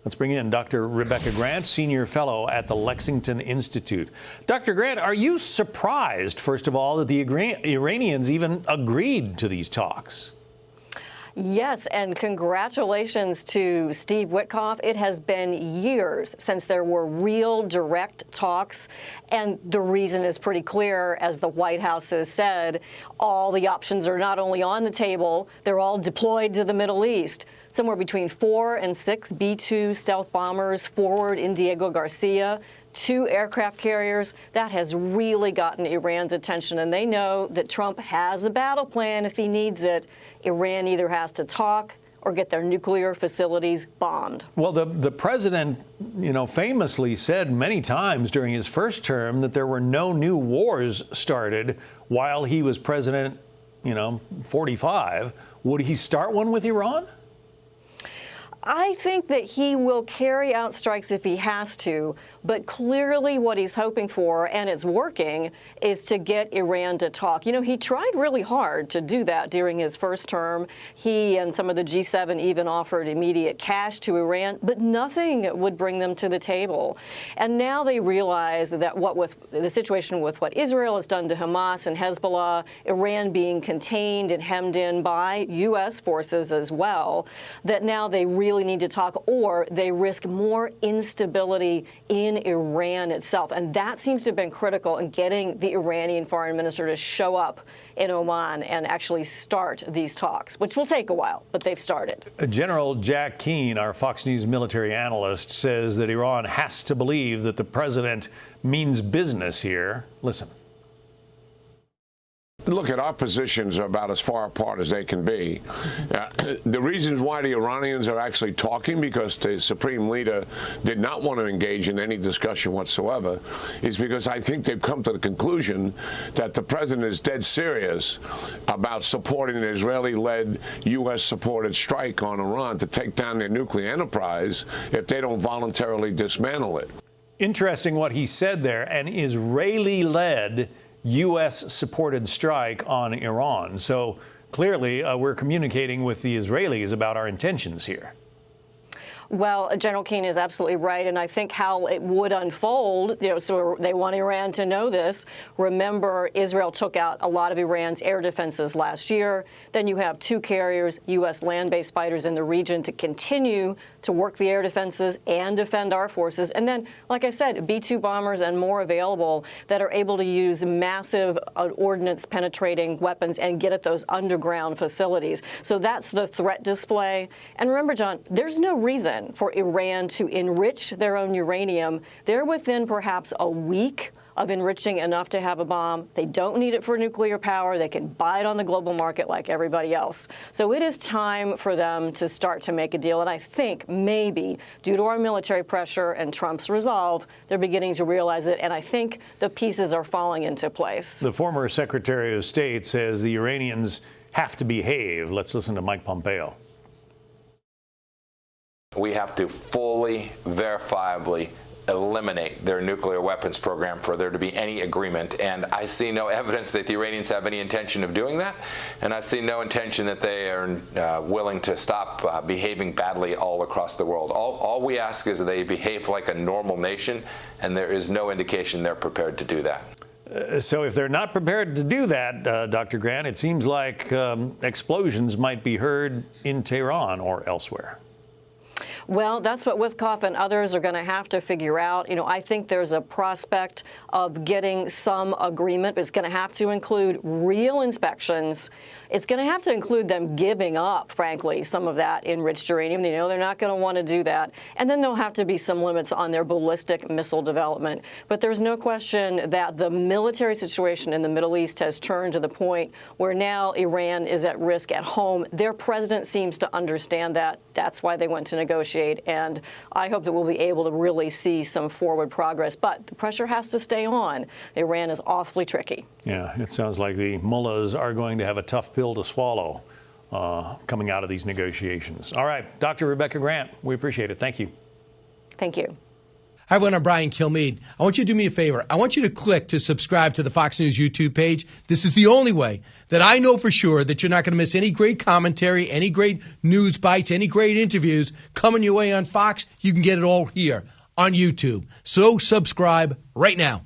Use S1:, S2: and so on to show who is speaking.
S1: Let's bring in Dr. Rebecca Grant, Senior Fellow at the Lexington Institute. Dr. Grant, are you surprised, first of all, that the Iranians even agreed to these talks?
S2: Yes, and congratulations to Steve Witkoff. It has been years since there were real direct talks, and the reason is pretty clear. As the White House has said, all the options are not only on the table, they're all deployed to the Middle East. Somewhere between 4 and 6 B-2 stealth bombers forward in Diego Garcia, 2 aircraft carriers. That has really gotten Iran's attention, and they know that Trump has a battle plan if he needs it. Iran either has to talk or get their nuclear facilities bombed. Well,
S1: the president, famously said many times during his first term that there were no new wars started while he was president, 45. Would he start one with Iran?
S2: I think that he will carry out strikes if he has to, but clearly what he's hoping for, and it's working, is to get Iran to talk. He tried really hard to do that during his first term. He and some of the G7 even offered immediate cash to Iran, but nothing would bring them to the table. And now they realize that with the situation with what Israel has done to Hamas and Hezbollah, Iran being contained and hemmed in by U.S. forces as well, that now they really need to talk, or they risk more instability in Iran itself. And that seems to have been critical in getting the Iranian foreign minister to show up in Oman and actually start these talks, which will take a while, but they've started.
S1: General Jack Keane, our Fox News military analyst, says that Iran has to believe that the president means business here. Listen.
S3: Look, our positions are about as far apart as they can be. The reasons why the Iranians are actually talking, because the supreme leader did not want to engage in any discussion whatsoever, is because I think they've come to the conclusion that the president is dead serious about supporting an Israeli-led, U.S.-supported strike on Iran to take down their nuclear enterprise if they don't voluntarily dismantle it.
S1: Interesting what he said there, an Israeli-led U.S.-supported strike on Iran. So clearly, we're communicating with the Israelis about our intentions here.
S2: Well, General Keane is absolutely right, and I think how it would unfold, so they want Iran to know this. Remember, Israel took out a lot of Iran's air defenses last year. Then you have 2 carriers, U.S. land-based fighters in the region to continue to work the air defenses and defend our forces. And then, like I said, B-2 bombers and more available that are able to use massive ordnance-penetrating weapons and get at those underground facilities. So that's the threat display. And remember, John, there's no reason for Iran to enrich their own uranium. They're within perhaps a week of enriching enough to have a bomb. They don't need it for nuclear power. They can buy it on the global market like everybody else. So it is time for them to start to make a deal. And I think maybe due to our military pressure and Trump's resolve, they're beginning to realize it. And I think the pieces are falling into place.
S1: The former Secretary of State says the Iranians have to behave. Let's listen to Mike Pompeo.
S4: We have to fully, verifiably eliminate their nuclear weapons program for there to be any agreement. And I see no evidence that the Iranians have any intention of doing that. And I see no intention that they are willing to stop behaving badly all across the world. All we ask is that they behave like a normal nation, and there is no indication they're prepared to do that.
S1: So if they're not prepared to do that, Dr. Grant, it seems like explosions might be heard in Tehran or elsewhere.
S2: Well, that's what Witkoff and others are going to have to figure out. I think there's a prospect of getting some agreement, but it's going to have to include real inspections. It's going to have to include them giving up, frankly, some of that enriched uranium. They know they're not going to want to do that. And then there'll have to be some limits on their ballistic missile development. But there's no question that the military situation in the Middle East has turned to the point where now Iran is at risk at home. Their president seems to understand that. That's why they went to negotiate. And I hope that we'll be able to really see some forward progress. But the pressure has to stay on. Iran is awfully tricky.
S1: Yeah, it sounds like the mullahs are going to have a tough pill to swallow coming out of these negotiations. All right, Dr. Rebecca Grant, we appreciate it. Thank you.
S2: Thank you.
S5: Hi, everyone. I'm Brian Kilmeade. I want you to do me a favor. I want you to click to subscribe to the Fox News YouTube page. This is the only way that I know for sure that you're not going to miss any great commentary, any great news bites, any great interviews coming your way on Fox. You can get it all here on YouTube. So subscribe right now.